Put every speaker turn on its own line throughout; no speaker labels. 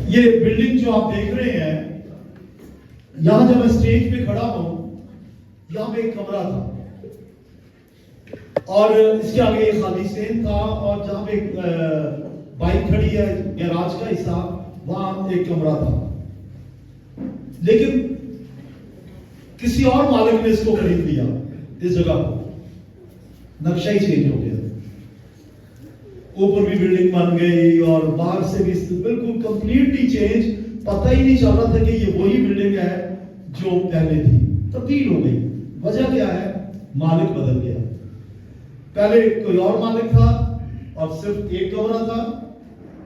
یہ بلڈنگ جو آپ دیکھ رہے ہیں، یہاں جب میں اسٹیج پہ کھڑا ہوں، یہاں پہ ایک کمرہ تھا اور اس کے آگے ایک خالی سین تھا، اور جہاں پہ بائک کھڑی ہے گیراج کا حصہ، وہاں ایک کمرہ تھا۔ لیکن کسی اور مالک نے اس کو خرید لیا، اس جگہ کو، نقشہ ہی چینج ہو گیا، اوپر بھی بلڈنگ بن گئی اور باہر سے بھی بالکل کمپلیٹلی چینج، پتہ ہی نہیں چل رہا تھا کہ یہ وہی بلڈنگ ہے جو پہلے تھی، تبدیل ہو گئی۔ وجہ کیا ہے؟ مالک بدل گیا۔ پہلے کوئی اور مالک تھا اور صرف ایک کمرہ تھا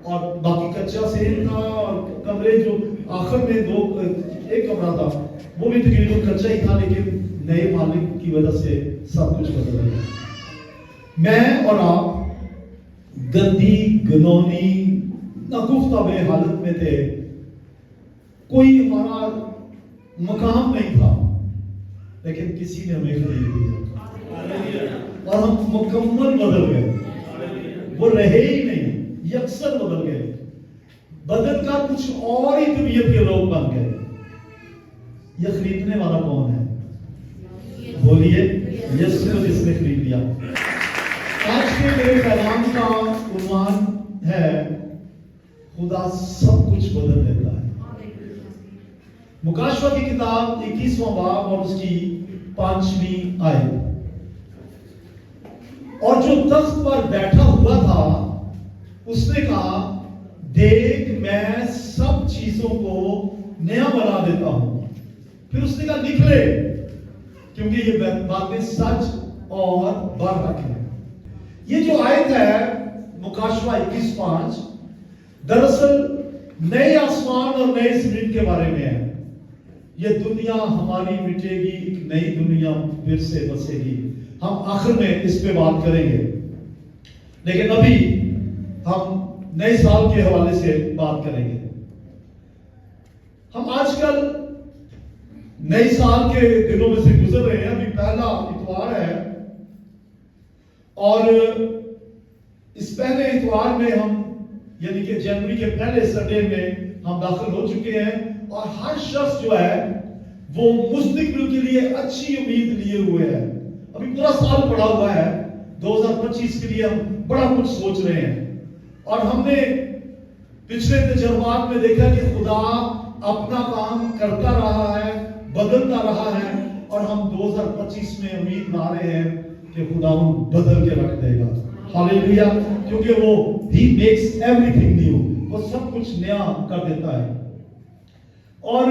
اور باقی کچا سین تھا، اور کمرے جو آخر میں ایک کمرہ تھا وہ بھی تقریباً کچا ہی تھا، لیکن نئے مالک کی وجہ سے سب کچھ بدل گیا۔ میں اور آپ گندی گنونی ناگفتہ بے حالت میں تھے، کوئی ہمارا مقام نہیں تھا، لیکن کسی نے ہمیں خرید لیا اور ہم مکمل بدل گئے۔ وہ رہے ہی نہیں، یکسر بدل گئے، بدل کا کچھ اور ہی طبیعت کے لوگ بن گئے۔ یہ خریدنے والا کون ہے؟ بولیے، یسوع جس نے خرید لیا۔ آج کے میرے پیغام کا عنوان ہے خدا سب کچھ بدل دیتا ہے۔ مکاشفہ کی کتاب 21واں باب اور اس کی 5ویں آیت۔ اور جو تخت پر بیٹھا ہوا تھا اس نے کہا، دیکھ میں سب چیزوں کو نیا بنا دیتا ہوں۔ پھر اس نے کہا، نکلے، کیونکہ یہ باتیں سچ اور برحق ہیں۔ یہ جو آیت ہے مکاشفہ 21:5 دراصل نئے آسمان اور نئے زمین کے بارے میں ہے۔ یہ دنیا ہماری مٹے گی، ایک نئی دنیا پھر سے بسے گی۔ ہم آخر میں اس پہ بات کریں گے، لیکن ابھی ہم نئے سال کے حوالے سے بات کریں گے۔ ہم آج کل نئے سال کے دنوں میں سے گزر رہے ہیں، ابھی پہلا اتوار ہے، اور اس پہلے اتوار میں ہم یعنی کہ جنوری کے پہلے سنڈے میں ہم داخل ہو چکے ہیں، اور ہر شخص جو ہے وہ مستقبل کے لیے اچھی امید لیے ہوئے ہے۔ ابھی پورا سال پڑا ہوا ہے، 2025 کے لیے ہم بڑا کچھ سوچ رہے ہیں، اور ہم نے پچھلے تجربات میں دیکھا کہ خدا اپنا کام کرتا رہا ہے، بدلتا رہا ہے، اور ہم 2025 میں امید لا رہے ہیں کہ خدا بدل کے رکھ دے گا۔ ہاللیلویا، کیونکہ وہ He makes everything new، وہ سب کچھ نیا کر دیتا ہے۔ اور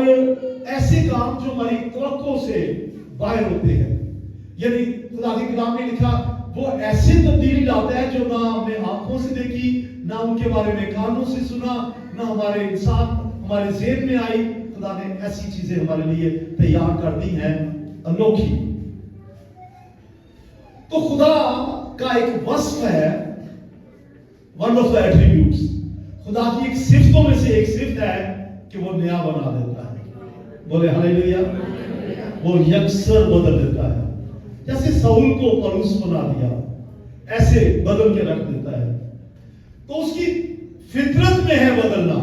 ایسے کام جو ہماری توقع سے باہر ہوتے ہیں، یعنی خدا کی کلام میں لکھا، وہ ایسی تبدیلی لاتا ہے جو نہ ہم نے آنکھوں سے دیکھی، نہ ان کے بارے میں کانوں سے سنا، نہ ہمارے ذہن میں آئی۔ خدا نے ایسی چیزیں ہمارے لیے تیار کر دی ہیں، انوکھی۔ تو خدا کا ایک وصف ہے، ون آف دا ایٹریبیوٹس، خدا کی ایک صفتوں میں سے ایک صفت ہے کہ وہ نیا بنا دیتا ہے۔ بولے ہاللیلویا، وہ یکسر بدل دیتا ہے۔ جیسے ساؤل کو پولس بنا دیا، ایسے بدل کے رکھ دیتا ہے۔ تو اس کی فطرت میں ہے بدلنا۔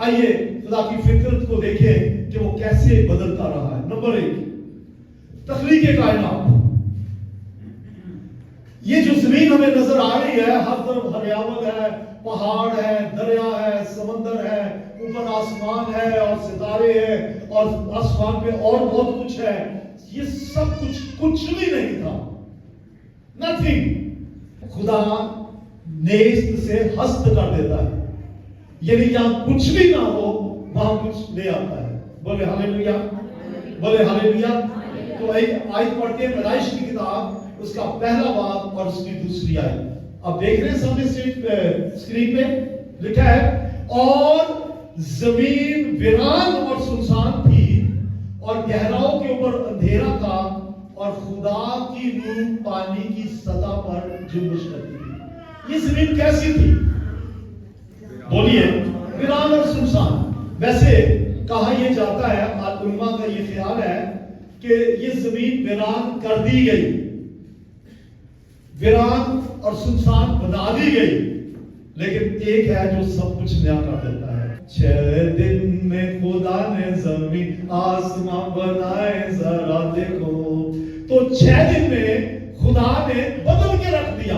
آئیے خدا کی فطرت کو دیکھیں کہ وہ کیسے بدلتا رہا ہے۔ نمبر 1، تخلیق کائنات۔ یہ جو زمین ہمیں نظر آ رہی ہے، ہر طرف ہریاول ہے، پہاڑ ہے، دریا ہے، سمندر ہے، اوپر آسمان ہے اور ستارے ہیں، اور آسمان پہ اور بہت کچھ ہے۔ یہ سب کچھ بھی نہیں تھا، نتھنگ۔ خدا نیست سے ہست کر دیتا ہے، یعنی جہاں کچھ بھی نہ ہو وہاں کچھ لے آتا ہے۔ بولے ہاللیلویا، بولے ہاللیلویا۔ تو ایک آیت پڑھتے ہیں پیدائش کی کتاب، اس کا پہلا باب اور اس کی دوسری آیت۔ اب دیکھ رہے ہیں سامنے اسکرین پہ لکھا ہے، اور زمین ویران اور سنسان تھی، اور گہراؤں کے اوپر اندھیرا تھا، اور خدا کی روح پانی کی سطح پر جنبش کرتی تھی۔ یہ زمین کیسی تھی؟ بولیے، ویران اور سنسان۔ ویسے کہا یہ جاتا ہے، علماء کا یہ خیال ہے کہ یہ زمین ویران کر دی گئی، ویران اور سنسان بنا دی گئی، लेकिन एक है जो सब कुछ नया कर देता है। 6 दिन में खुदा ने जमीन आसमां बनाए, जरा देखो। तो 6 दिन में खुदा ने बदल के रख दिया।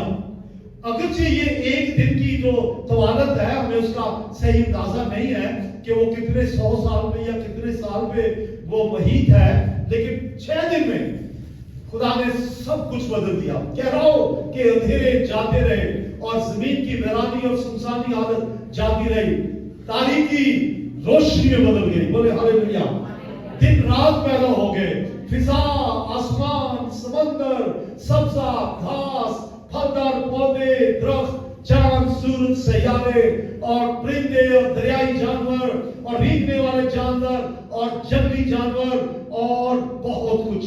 अगरचे ये एक दिन की जो तवालत है, हमें उसका सही अंदाजा नहीं है कि वो कितने 100 साल में या कितने साल में वो महीत है, लेकिन 6 दिन में खुदा ने सब कुछ बदल दिया। कह रहा हो कि अंधेरे जाते रहे और जमीन की वीरानी और सुनसानी हालत जाती रही, तारीकी रोशनी में बदल गई। बोले हालेलुया। दिन रात पैदा हो गए, फिजा, आसमान, समंदर, सब्जा, घास, फलदार पौधे, दरख्त, चांद, सूरज, सैयारे और परिंदे और दरियाई जानवर और रेंगने वाले जानवर और जंगली जानवर और बहुत कुछ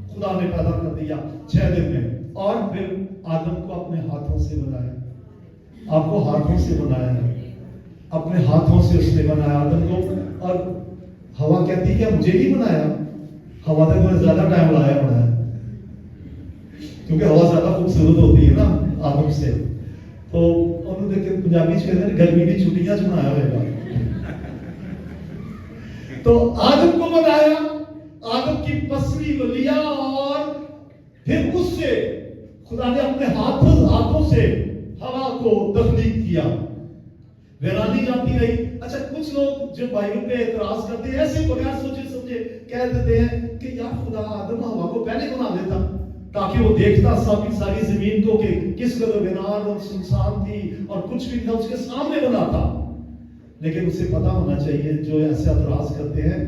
खुदा ने पैदा कर दिया 6 दिन में। और फिर आदम को अपने हाथों से बनाया। आपको हाथों से बनाया है, अपने हाथों से उसने बनाया आदम को। और हवा कहती है क्या मुझे नहीं बनाया? हवा तक मैंने ज्यादा टाइम लगाया बनाया, क्योंकि हवा ज्यादा खूबसूरत होती है ना आदम से। तो उन्होंने देखे पंजाबी च कहते हैं गर्मी की छुट्टियां च बनाया होगा। तो आदम को बनाया, आदम की पसली को लिया और फिर उससे खुदा ने अपने हाथों से हवा को तख्लीक किया। वीरानी जाती रही। अच्छा, कुछ लोग जो बाइबल पे एतराज करते हैं, ऐसे बगैर सोचे समझे कह देते हैं कि यार खुदा आदम हवा को पहले बना देता ताकि वो देखता सारी जमीन को कि किस कदर वीरान और सुनसान थी और कुछ भी था उसके सामने बनाता। लेकिन उसे पता होना चाहिए जो ऐसे एतराज करते हैं,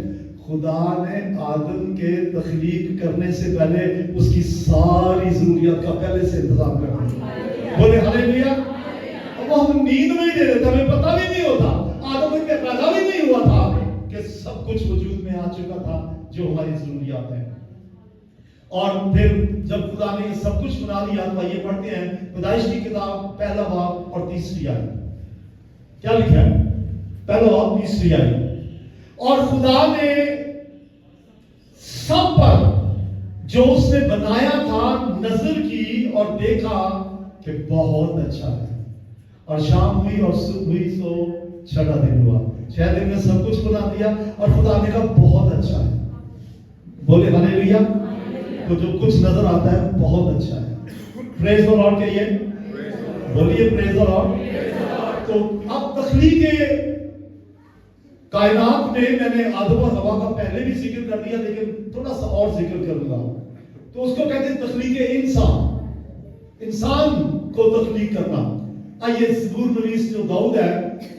खुदा ने आदम के तख्लीक करने से पहले उसकी सारी जरूरियात का पहले से इंतजाम कर दिया। बोले हालेलुया। अब वो हम नींद में ही दे देते, हमें पता भी नहीं होता, आदम में पैदा भी नहीं हुआ था कि सब कुछ वजूद में आ चुका था जो हमारी जरूरियात है। और फिर जब खुदा ने सब कुछ बना लिया तो ये पढ़ते हैं पैदाइश की किताब पहला बाब और 3री आयत। क्या लिखा है? पहला बाब 3री आयत। और खुदा ने सब पर जो उसने बनाया था नजर की और देखा कि बहुत अच्छा है। और शाम हुई और सुबह हुई, सो 6वां दिन हुआ। 6 दिन में सब कुछ बना दिया और खुदा ने कहा बहुत अच्छा है। बोले हालेलुया। तो जो कुछ नजर आता है बहुत अच्छा है। प्रेज द लॉर्ड कहिए, बोलिए प्रेज द लॉर्ड। तो अब तख्लीक कायनात में मैंने आदम और हवा का पहले भी जिक्र कर दिया, लेकिन थोड़ा सा और जिक्र करूंगा। तो उसको कहते हैं तख्लीक इंसान को तख्लीक करना। आइए ज़बूर नवीस जो दाऊद है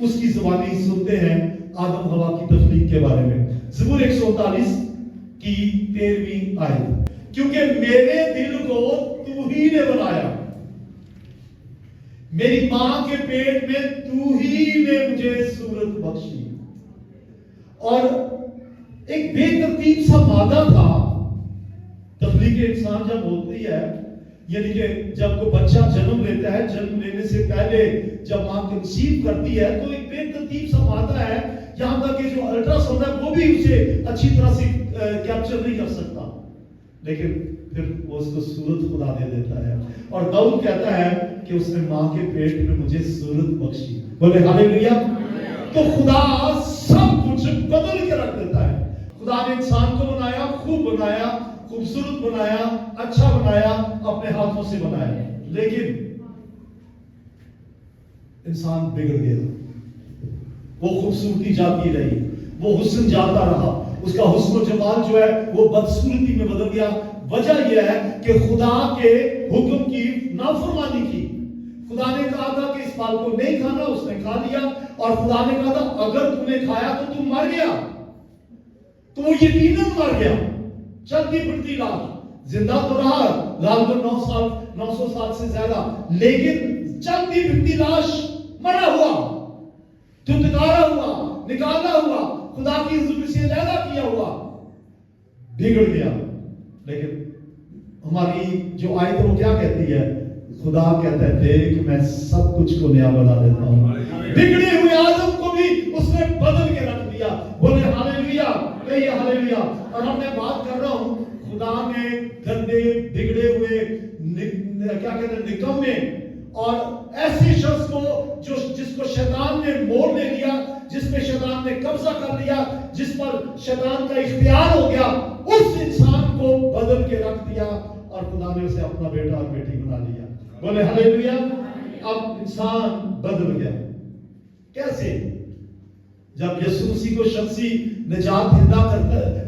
उसकी ज़बानी सुनते हैं आदम हवा की तख्लीक के बारे में। ज़बूर 139 की 13वीं आयत। क्योंकि मेरे दिल को तू ही ने बनाया, मेरी मां के पेट में तू ही ने मुझे सूरत बख्शी। और एक बेतरतीब सा मादा था। तख्लीक इंसान जब होती है, यानी कि जब कोई बच्चा जन्म लेता है, जन्म लेने से पहले जब मां कंसीव करती है तो एक बेतरतीब सा मादा है, यहां तक कि जो अल्ट्रासाउंड है वो भी उसे अच्छी तरह से कैप्चर नहीं कर सकता, लेकिन फिर वो उसको सूरत खुदा दे देता है। और दाऊद कहता है कि उसने मां के पेट में मुझे सूरत बख्शी। बोले हालेलुया। तो खुदा सब कुछ बदल के रख देता है। खुदा ने इंसान को बनाया, खूब बनाया, खूबसूरत बनाया, अच्छा बनाया, अपने हाथों से बनाया, लेकिन इंसान बिगड़ गया। वो खूबसूरती जाती रही, वो हुस्न जाता रहा, उसका हुस्न जमाल जो है वो बदसूरती में बदल गया। वजह यह है कि खुदा के हुक्म की नाफरमानी की। खुदा ने कहा था कि इस फल को नहीं खाना, उसने खा लिया। और खुदा ने कहा था अगर तूने खाया तो तू मर गया, तो वो यकीनन मर गया। चलती फिरती लाश, जिंदा तो रहा लगभग 900 साल से ज्यादा, लेकिन चलती फिरती लाश, मरा हुआ, धुतकारा हुआ, निकाला हुआ, खुदा की जुल्म से अलग किया हुआ, बिगड़ गया। लेकिन हमारी जो आयत वो क्या कहती है? खुदा कहता है देख मैं सब कुछ को नया बना देता हूं। बिगड़े हुए आदम को भी उसने बदल के रख दिया। बोले हालेलुया, कहिए हालेलुया। और अब मैं बात कर रहा हूं, खुदा ने गंदे बिगड़े हुए क्या कहते हैं निकम्मे और ऐसे शख्स को जो کو شیطان نے موڑ لے لیا, جس پہ شیطان نے قبضہ کر لیا, جس پر شیطان کا اختیار ہو گیا, اس انسان کو بدل کے رکھ دیا اور خدا نے اسے اپنا بیٹا اور بیٹی بنا لیا. بولے ہلیلویا. اب انسان بدل گیا. کیسے؟ جب یسوع مسیح کو شخصی نجات دہندہ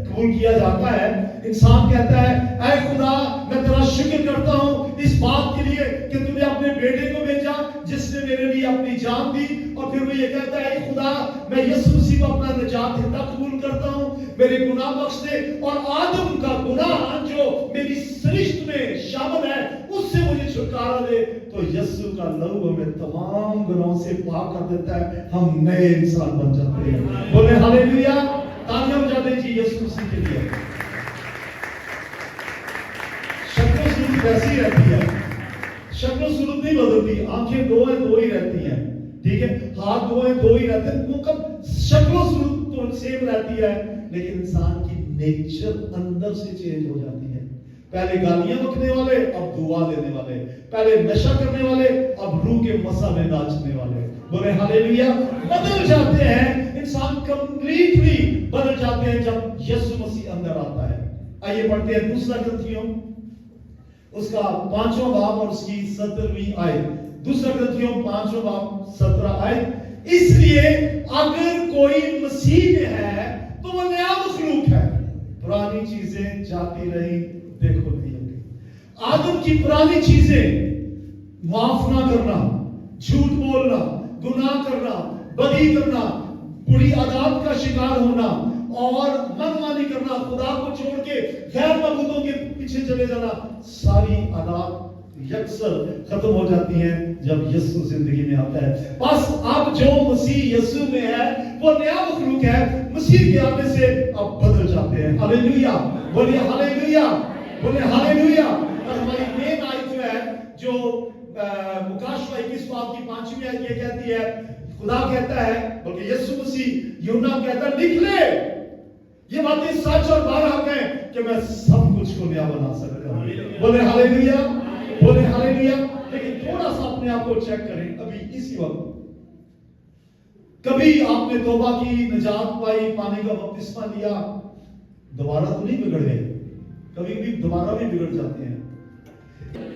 قبول کیا جاتا ہے, انسان کہتا ہے اے خدا میں تیرا شکر کرتا ہوں اس بات کے لیے کہ تو نے اپنے بیٹے کو بھیجا جس نے میرے لیے اپنی جان دی. اور پھر وہ یہ کہتا ہے اے خدا میں یسوع مسیح کو اپنا نجات دہندہ قبول کرتا ہوں, میرے گناہ بخش دے, اور آدم کا گناہ جو میری سرشت میں شامل ہے اس سے مجھے چھٹکارا دے. تو یسوع کا لہو ہمیں تمام گناہوں سے پاک کر دیتا ہے, ہم نئے انسان بن جاتے ہیں. بولے ہلیلویا. تاکہ ہم جاتے جی یسوع مسیح کے لیے. شکل و صورت ویسی رہتی ہے, شکل و صورت نہیں بدلتی, آنکھیں دو ہیں دو ہی رہتی ہیں, ٹھیک ہے, ہاتھ دو ہیں دو ہی رہتے ہیں, وہ کب شکل و صورت تو سیم رہتی ہے, لیکن انسان کی نیچر اندر سے چینج ہو جاتی ہے. پہلے گالیاں بکنے والے اب دعا دینے والے, پہلے نشہ کرنے والے اب روح کے مسا میں ناچنے والے. بولے ہلیلویا. بدل جاتے ہیں, انسان کمپلیٹلی بدل جاتے ہیں جب یسوع مسیح اندر آتا ہے. آئیے پڑھتے ہیں دوسرا کرنتھیوں اس کا 5واں باب اور اس کی 17ویں آیت. دوسرا کرنتھیوں 5واں باب 17 آیت. اس لیے اگر کوئی مسیح میں ہے تو وہ نیا مخلوق ہے, پرانی چیزیں جاتی رہی دیکھو نہیں ہوگی. آدم کی پرانی چیزیں, معاف نہ کرنا, جھوٹ بولنا, گناہ کرنا, بدی کرنا, بری عادات کا شکار ہونا اور منمانی کرنا, خدا کو چھوڑ کے غیر معبودوں کے پیچھے چلے جانا, ساری عادات یکسر ختم ہو جاتی ہیں جب یسوع زندگی میں آتا ہے. بس اب جو مسیح یسوع میں ہے وہ نیا مخلوق ہے, مسیح کے آنے سے اب بدل جاتے ہیں. ہلیلویا. بولیے ہلیلویا. بولے ہلیلویا. اور ہماری مین آیت جو ہے جو مکاشفہ 21 باب کی 5ویں آیت یہ کہتی ہے, خدا کہتا ہے بلکہ یسوع مسیح یوحنا کہتا ہے لکھ لے یہ باتیں سچ اور برحق ہیں کہ میں سب کچھ کو نیا بنا سکتا ہوں. بولے ہلیلویا. بولے ہلیلویا. لیکن تھوڑا سا اپنے آپ کو چیک کریں. ابھی اسی وقت کبھی آپ نے توبہ کی, نجات پائی, پانی کا بپتسمہ لیا, دوبارہ تو نہیں بگڑ گئے, کبھی بھی دوبارہ بھی بگڑ جاتے ہیں.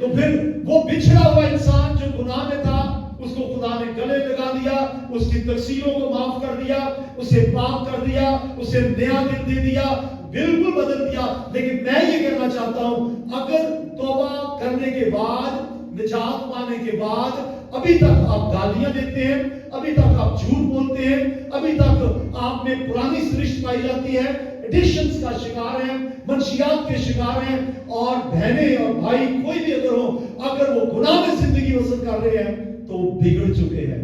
تو پھر وہ بچھڑا ہوا انسان جو گناہ میں تھا اس کو خدا نے گلے لگا دیا, اس کی تقصیروں کو معاف کر دیا, اسے پاک کر دیا, اسے نیا دل دے دیا, بالکل بدل دیا. لیکن میں یہ کہنا چاہتا ہوں اگر توبہ کرنے کے بعد, نجات پانے کے بعد ابھی تک آپ گالیاں دیتے ہیں, ابھی تک آپ جھوٹ بولتے ہیں, ابھی تک آپ میں پرانی سرشت پائی جاتی ہے, ایڈکشنز کا شکار ہیں, منشیات کے شکار ہیں, اور بہنیں اور بھائی کوئی بھی اگر ہو, اگر وہ گناہ میں زندگی بسر کر رہے ہیں تو بگڑ چکے ہیں,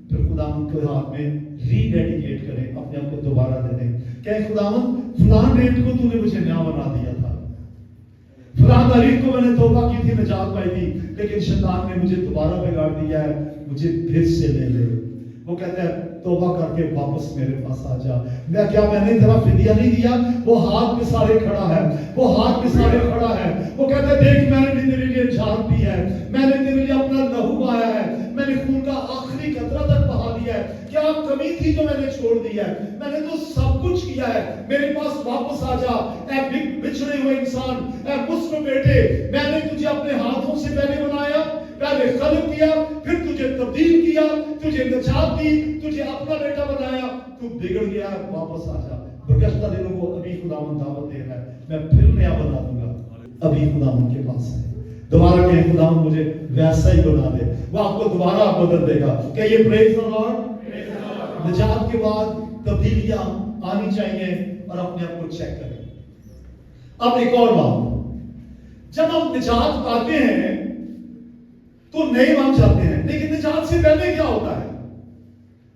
پھر خداوند کے ہاتھ میں ری ڈیڈیکیٹ کریں, اپنے آپ کو دوبارہ دے دیں. کہ خداوند فلان ریٹ کو تو نے مجھے نیا بنا دیا تھا, فلان تاریخ کو میں نے توبہ کی تھی, نجات پائی تھی, لیکن شیطان نے مجھے دوبارہ بگاڑ دیا ہے, مجھے پھر سے لے لے. وہ کہتا ہے توبہ کر کے واپس میرے پاس آ جا. میں نے تیرا فدیہ نہیں دیا. وہ ہاتھ پہ سارے کھڑا ہے, وہ ہاتھ پہ سارے کھڑا ہے. وہ کہتا ہے دیکھ میں نے بھی تیرے لیے جان دی ہے, میں نے تیرے لیے اپنا لہو بہایا ہے, میں نے خون کا آخری قطرہ تک بہا دیا ہے. کیا کمی تھی جو میں نے چھوڑ دی ہے؟ میں نے تو سب کچھ کیا ہے, میرے پاس واپس آ جا. اے بچھڑے ہوئے انسان, اے مسلم بیٹے, میں نے تجھے اپنے ہاتھوں سے پہلے بنایا, پہلے خلق کیا, پھر تجھے تبدیل کیا, تجھے نجات دی, تجھے اپنا بیٹا بنایا, تو بگڑ گیا, واپس آ جا. گزشتہ دنوں کو ابھی خداوند دعوت دے رہا ہے, میں پھر نیا بنا دوں گا. ابھی خداوند کے پاس ہے, دوبارہ کہیں خداوند مجھے ویسا ہی بنا دے, وہ آپ کو دوبارہ بدل دے گا. کہ یہ پریز دی لارڈ. نجات کے بعد تبدیلیاں آنی چاہیے اور اپنے آپ کو چیک کریں. اب ایک اور بات, جب ہم نجات پاتے ہیں تو نئے بن جاتے ہیں, لیکن نجات سے پہلے کیا ہوتا ہے؟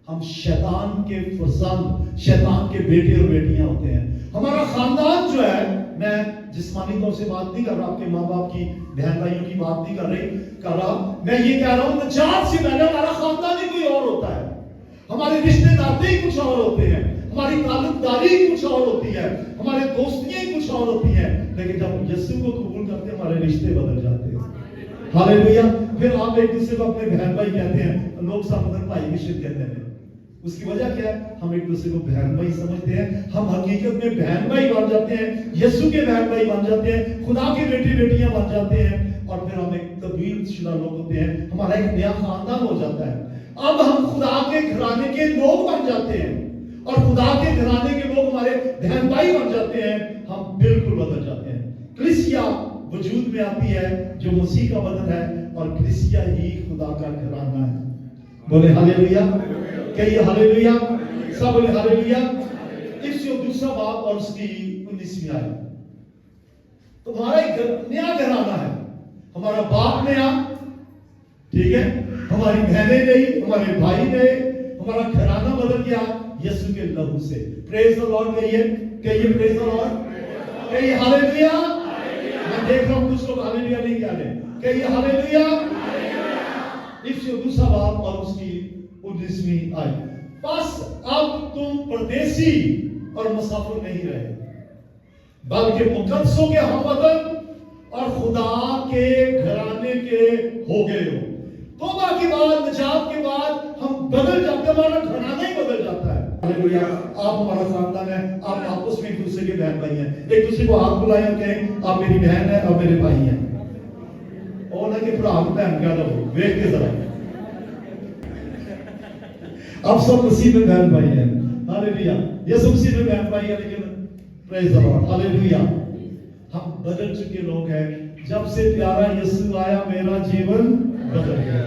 ہم شیطان کے فرزند, شیطان کے بیٹے اور بیٹیاں ہوتے ہیں. ہمارا خاندان جو ہے, میں جسمانی طور سے بات نہیں کر رہا, آپ کے ماں باپ کی, بہن بھائیوں کی بات نہیں کر رہا, میں یہ کہہ رہا ہوں نجات سے پہلے ہمارا خاندان ہی کوئی اور ہوتا ہے, ہمارے رشتے ناتے ہی کچھ اور ہوتے ہیں, ہماری تعلق داری ہی کچھ اور ہوتی ہے, ہمارے دوستیاں ہی کچھ اور ہوتی ہیں. لیکن جب ہم یسوع کو قبول کرتے ہیں ہمارے رشتے بدل جاتے ہیں. हालेलुया। फिर आप एक दूसरे को अपने बहन भाई कहते हैं, लोग सामने भाई भी शुद्ध कहते हैं। उसकी वजह क्या है? हम एक दूसरे को बहन भाई समझते हैं, हम हकीकत में बहन भाई बन जाते हैं, यीशु के बहन भाई बन जाते हैं, खुदा की बेटी बेटियां बन जाते हैं, और फिर हम एक तब्दील शुदा लोग होते हैं, हमारा एक नया खानदान हो जाता है। अब हम खुदा के घराने के लोग बन जाते हैं, और खुदा के घराने के लोग हमारे बहन भाई बन जाते हैं, हम बिल्कुल बदल जाते हैं। कलीसिया वजूद में आती है जो मसीह का बदन है, और कलीसिया ही खुदा का घराना है। बोले हालेलुया, कहिए हालेलुया, सब बोले हालेलुया। इफ्सियों दूसरा बाब और उसकी 19वीं आयत। तो हमारा एक नया घराना है, हमारा बाप नया, ठीक है, हमारी बहनें नई, हमारे भाई नए, हमारा घराना बदल गया यीशु के लहू से। प्रेज द लॉर्ड कहिए, कहिए प्रेज द लॉर्ड, कहिए हालेलुया। मैं देख रहा हूं कुछ लोग हालेलुया नहीं कह रहे, कहिए हालेलुया। इफ्सियों दूसरा बाब और उसकी 19वीं आयत। बस अब तुम परदेसी और मुसाफिर नहीं रहे, बल्कि मुकद्दसों के हमवतन और खुदा के घराने के हो गए हो। तौबा के बाद, निजात के बाद हम बदल जाते हैं, हमारा घराना ही बदल जाता है। हालेलुया। आप हमारा खानदान है, आप आपस में एक दूसरे के बहन भाई हैं, एक दूसरे को हाथ बुलाएं और कहें आप मेरी बहन है और मेरे भाई हैं। और ना कि भरा बहन क्या दो, देख के जरा आप सब मसीह में बहन भाई हैं। हालेलुया। यीशु मसीह में बहन भाई है, लेकिन प्रेज द लॉर्ड, हालेलुया। हम बदल चुके लोग हैं। जब से प्यारा यीशु आया मेरा जीवन बदल गया,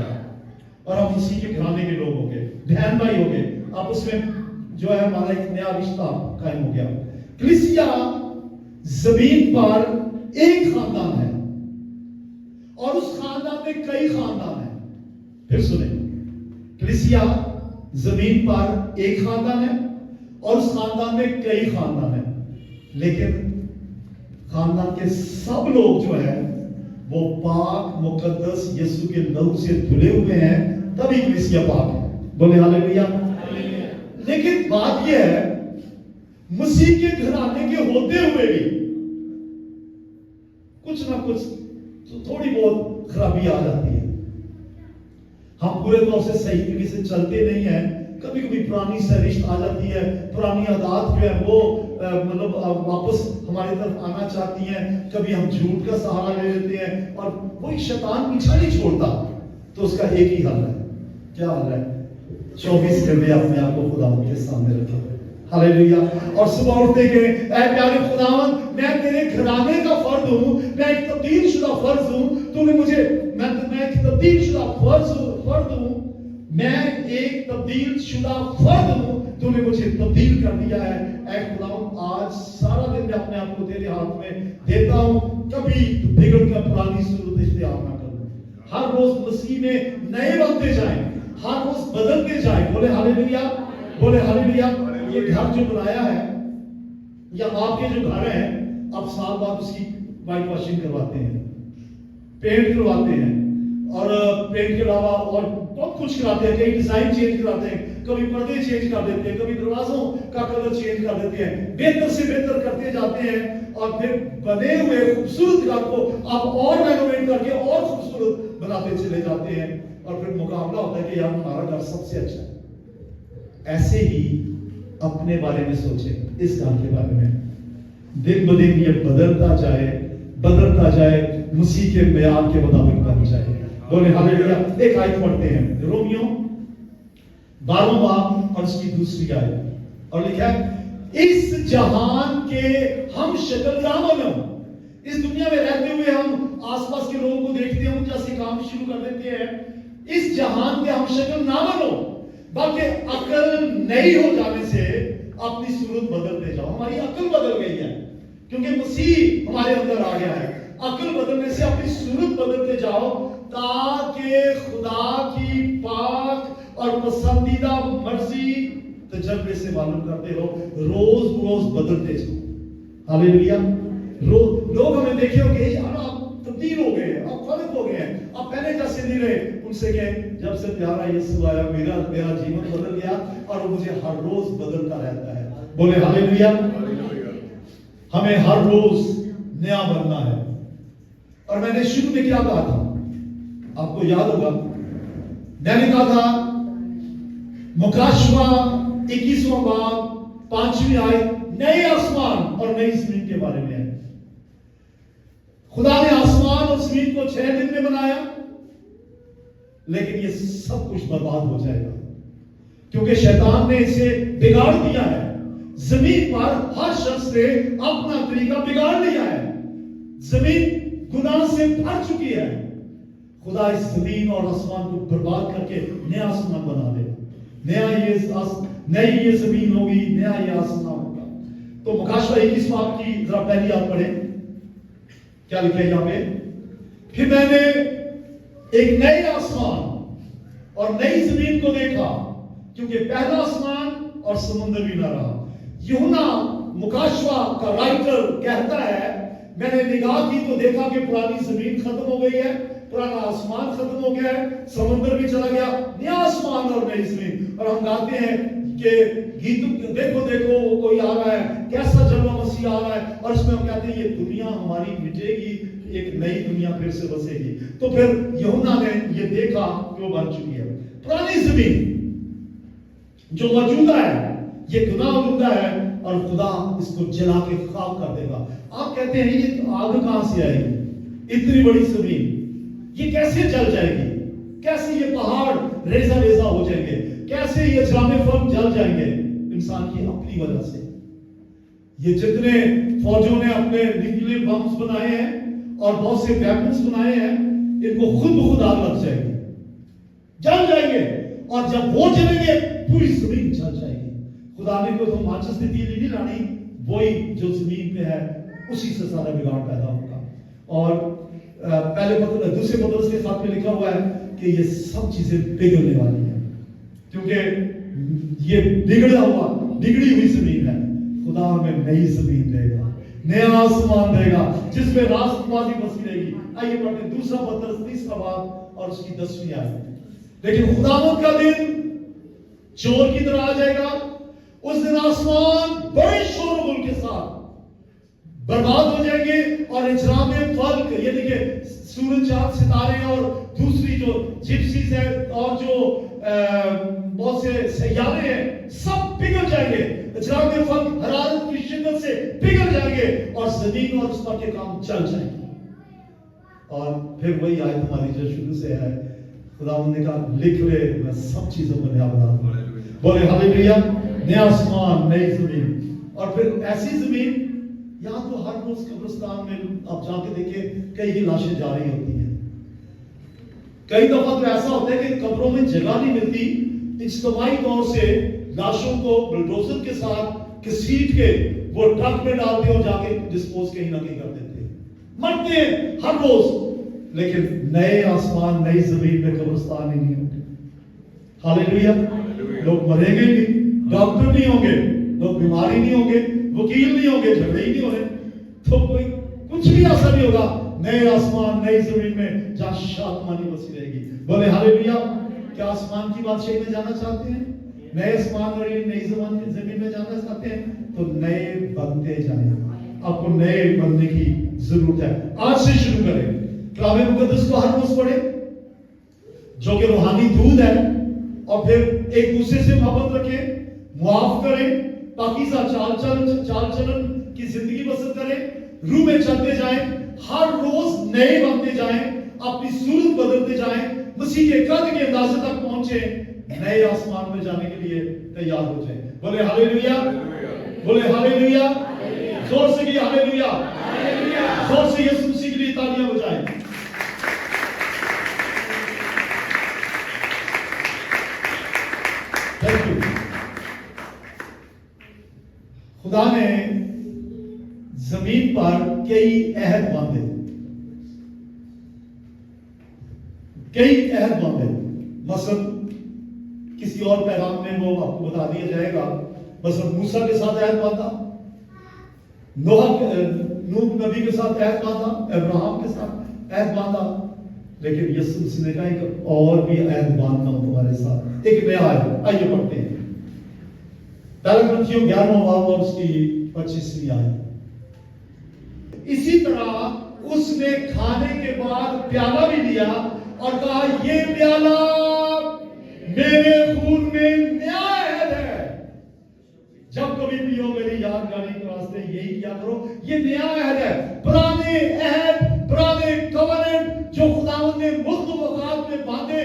और हम मसीह के घराने के लोग हो गए, बहन भाई हो गए। आप उसमें जो है हमारा एक नया रिश्ता कायम हो गया। कलीसिया जमीन पर एक खानदान है, और उस खानदान में कई खानदान है। फिर सुने, कलीसिया जमीन पर एक खानदान है, और उस खानदान में कई खानदान है, लेकिन खानदान के सब लोग जो है वो पाक मुकद्दस यीशु के लहू से धुले हुए हैं, तभी कलीसिया पाक है। बोले हालेलुया। लेकिन बात यह है, मसीह के घराने के होते हुए भी कुछ ना कुछ तो थोड़ी बहुत खराबी आ जाती है। हम पूरे तौर से सही तरीके से चलते नहीं हैं, कभी कभी पुरानी सरिश्त आ जाती है, पुरानी आदत जो है वो मतलब वापस हमारी तरफ आना चाहती हैं। कभी हम झूठ का सहारा ले लेते हैं, और कोई शैतान पीछा नहीं छोड़ता। तो उसका एक ही हल है। क्या हल है? 24 घंटे अपने आप को खुदा के सामने रखें, हालेलुया। और सुबह उठते के ऐ प्यारे खुदावन, मैं तेरे घराने का फर्द हूं, मैं एक तब्दील शुदा फर्ज हूं, तूने मुझे मैं एक तब्दील शुदा फर्द हूं, मैं एक तब्दील शुदा फर्द हूं, तूने मुझे तब्दील कर दिया है। ऐ खुदावन, आज सारा दिन मैं अपने आप को तेरे हाथ में देता हूं, कभी बिगड़ कर पुरानी सूरत इख्तियार ना करूं। हर रोज मसीह में नए बनते जाएं, हर रोज बदलते जाएं। बोले हालेलुया, बोले हालेलुया। ये घर जो बनाया है, या आपके जो घर है, आप साल बाद उसकी वाइट वॉशिंग करवाते हैं, पेंट करवाते हैं, और पेंट के अलावा और बहुत कुछ कराते हैं। कई डिजाइन चेंज कराते हैं, कभी पर्दे चेंज कर देते हैं, कभी दरवाजों का कलर चेंज कर देते हैं, बेहतर से बेहतर करते जाते हैं, और फिर बने हुए खूबसूरत घर को आप और रेनोवेट करके और खूबसूरत बनाते चले जाते हैं, और फिर मुकाबला होता है कि यार हमारा घर सबसे अच्छा है। ऐसे ही अपने बारे में सोचें, इस घर के बारे में। दिन ब दिन ये बदलता जाए, मसीह के म्यार के मुताबिक बन जाए। बोले हालेलुया। एक आयत पढ़ते हैं, रोमियो 12वां बाब और उसकी दूसरी आयत, और लिखा है, इस जहान के हम शक्ल ना बनो। इस दुनिया में रहते हुए हम आसपास के लोगों को देखते हैं, उन जैसे काम शुरू कर देते हैं। इस जहान के हम शक्ल ना बनो, बल्कि अकल नई हो जाने से अपनी सूरत बदलते जाओ। हमारी अकल बदल गई है, क्योंकि मसीह हमारे अंदर आ गया है। अकल बदलने से अपनी सूरत बदलते जाओ, ताकि खुदा की पाक और पसंदीदा मर्जी तजर्बे से मालूम करते हो, रोज रोज बदलते जाओ। हालेलुया। लोग हमें देखे होंगे, यार आप तब्दील हो गए, आप फर्क हो गए, आप पहले जैसे नहीं रहे। उनसे कहें, जब से प्यारा यीशु आया मेरा जीवन बदल गया, और मुझे हर रोज बदलता रहता है। बोले हालेलुया। हमें हर रोज नया बनना है। और मैंने शुरू में क्या कहा था? आपको याद होगा मैंने कहा था मुकाशवा 21वां बाब 5वीं आयत नए आसमान और नई जमीन के बारे में है। खुदा ने आसमान और जमीन को 6 दिन में बनाया, लेकिन ये सब कुछ बर्बाद हो जाएगा क्योंकि शैतान ने इसे बिगाड़ दिया है। जमीन पर हर शख्स ने अपना तरीका बिगाड़ लिया है। जमीन गुनाह से भर चुकी है। खुदा इस जमीन और आसमान को बर्बाद करके नया आसमान बना देगा। नई ये जमीन होगी, नया ये आसमान होगा। तो मुकाशवा 21 बाब की जरा पहली आयत पढ़ें, क्या लिखा है यहां पे? फिर मैंने एक नए आसमान और नई जमीन को देखा क्योंकि पहला आसमान और समुद्र भी न रहा। यूहन्ना मुकाशवा का राइटर कहता है मैंने निगाह की तो देखा कि पुरानी जमीन खत्म हो गई है, पुराना आसमान खत्म हो गया है, समुद्र भी चला गया, नया आसमान और नई जमीन। और हम गाते हैं कि गीत देखो देखो वो कोई आ रहा है, कैसा जलवा मसीह आ रहा है, और इसमें हम कहते हैं ये दुनिया हमारी मिटेगी, एक नई दुनिया फिर से बसेगी। तो फिर यूहन्ना ने ये देखा कि वो बन चुकी है। पुरानी जमीन जो मौजूदा है ये गुनाह आलूदा है और खुदा इसको जला के खाक कर देगा। आप कहते हैं ये आग कहां से आएगी? इतनी बड़ी जमीन ये कैसे जल जाएगी? कैसे ये पहाड़ रेजा रेजा हो जाएंगे? कैसे ये जामे फर्म जल जाएंगे? इंसान की अपनी वजह से। ये जितने फौजों ने अपने न्यूक्लियर बम्स बनाए हैं और बहुत से वेपन्स बनाए हैं, इनको खुद ब खुद आग लग जाएगी, जल जाएंगे, और जब वो जलेंगे पूरी जमीन जल जाएगी। खुदा ने को तो माचिस ने तीली नहीं लानी, वही जो जमीन पे है उसी से सारा बिगाड़ पैदा होगा। और पहले दूसरे पत्रस के साथ में लिखा हुआ है कि ये सब चीजें बिगड़ने वाली है क्योंकि ये बिगड़ी हुई जमीन है। खुदा हमें नई जमीन देगा, नया आसमान देगा जिसमें रास्तबाजी बसी रहेगी। आइए पढ़ते दूसरा पत्रस 3वां बाब और उसकी 10वीं आयत। लेकिन खुदावंद का दिन चोर की तरह आ जाएगा। उस दिन आसमान बड़े शोरगुल के साथ बर्बाद हो जाएंगे और इजराम फल्क यानी कि सूरज चांद सितारे और दूसरी जो जिप्सीज है और जो बहुत से सैयारे हैं सब पिघल जाएंगे। इजराम फल्क हरारत की शिद्दत से पिघल जाएंगे और जमीन और उस पर के काम चल जाएंगे। और फिर वही आयत हमारी जो शुरू से है, खुदावंद ने कहा लिख ले मैं सब चीजों को नया बना दूंगा। बोले हालेलुया। नया आसमान नई जमीन। और फिर ऐसी जमीन, यहां तो हर रोज कब्रिस्तान में आप जाके देखें कई लाशें जा रही होती हैं। कई दफा तो ऐसा होता है कि कब्रों में जगह नहीं मिलती, इज्तिमाई तौर से लाशों को बुलडोजर के साथ घसीट के वो ट्रक में डालते और जाके डिस्पोज कहीं ना कहीं कर देते हैं। मरते हैं हर रोज, लेकिन नए आसमान नई जमीन में कब्रिस्तान ही नहीं होंगे। हालेलुया। लोग मरेंगे नहीं, डॉक्टर नहीं होंगे, लोग बीमारी नहीं होंगे, वकील नहीं होंगे, झगड़े ही नहीं होंगे, तो कोई कुछ भी ऐसा नहीं होगा। नए आसमान नई जमीन में जहां शांति बसी रहेगी। बोले हालेलुया। क्या आसमान की बादशाही में जाना चाहते हैं? नए आसमान और नई जमीन में जाना चाहते हैं तो नए बनते जाएं। आपको नए बनने की जरूरत है। आज से शुरू करें। कलाम मुकद्दस को हर रोज पढ़े जो कि रूहानी दूध है, और फिर एक दूसरे से मोहब्बत रखें, मुआफ करें, पाकीज़ा चाल चलन की जिंदगी बसर करें, रूह में चलते जाएं, हर रोज नए बनते जाएं, अपनी सूरत बदलते जाएं, मसीह के कद के अंदाजे तक पहुंचे, नए आसमान में जाने के लिए तैयार हो जाएं। बोले हालेलुया। बोले हालेलुया। जोर से की हालेलुया। जोर से यीशु मसीह के लिए तालियां बजाएं। Thank you. खुदा ने जमीन पर कई अहद बांधे, मसलन किसी और पैगाम में वो आपको बता दिया जाएगा। मसलन मूसा के साथ अहद बांधा, नूह नबी के साथ अहद बांधा, अब्राहम के साथ अहद बांधा, लेकिन यीशु मसीह ने कहा एक और भी अहद बांधता हूं तुम्हारे साथ, एक नया अहद। आइए पढ़ते हैं पहला कुरिन्थियों 11वां बाब और उसकी 25वीं आयत। इसी तरह उसने खाने के बाद प्याला भी लिया اور کہا یہ پیالہ میرے خون میں نیا عہد ہے، جب کبھی پیو میری یادگاری کے واسطے یہی کیا کرو، یہ نیا عہد ہے۔ پرانے عہد، پرانے کووننٹ جو خداوند نے مختلف اوقات میں باندھے،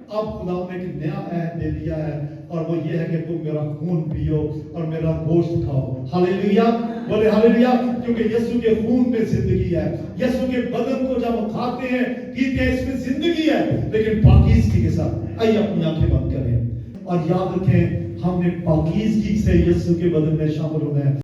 اب خداوند نے ایک نیا عہد دے دیا ہے، اور وہ یہ ہے کہ تم میرا خون پیو اور میرا گوشت کھاؤ۔ ہاللیلویا، بولے ہاللیلویا، کیونکہ یسوع کے خون میں زندگی ہے۔ یسوع کے بدن کو جب ہم کھاتے ہیں پیتے ہیں، اس میں زندگی ہے، لیکن پاکیزگی کے ساتھ۔ آئیے اپنی آنکھیں بند کریں اور یاد رکھیں ہم نے پاکیزگی سے یسوع کے بدن میں شامل ہونا ہے۔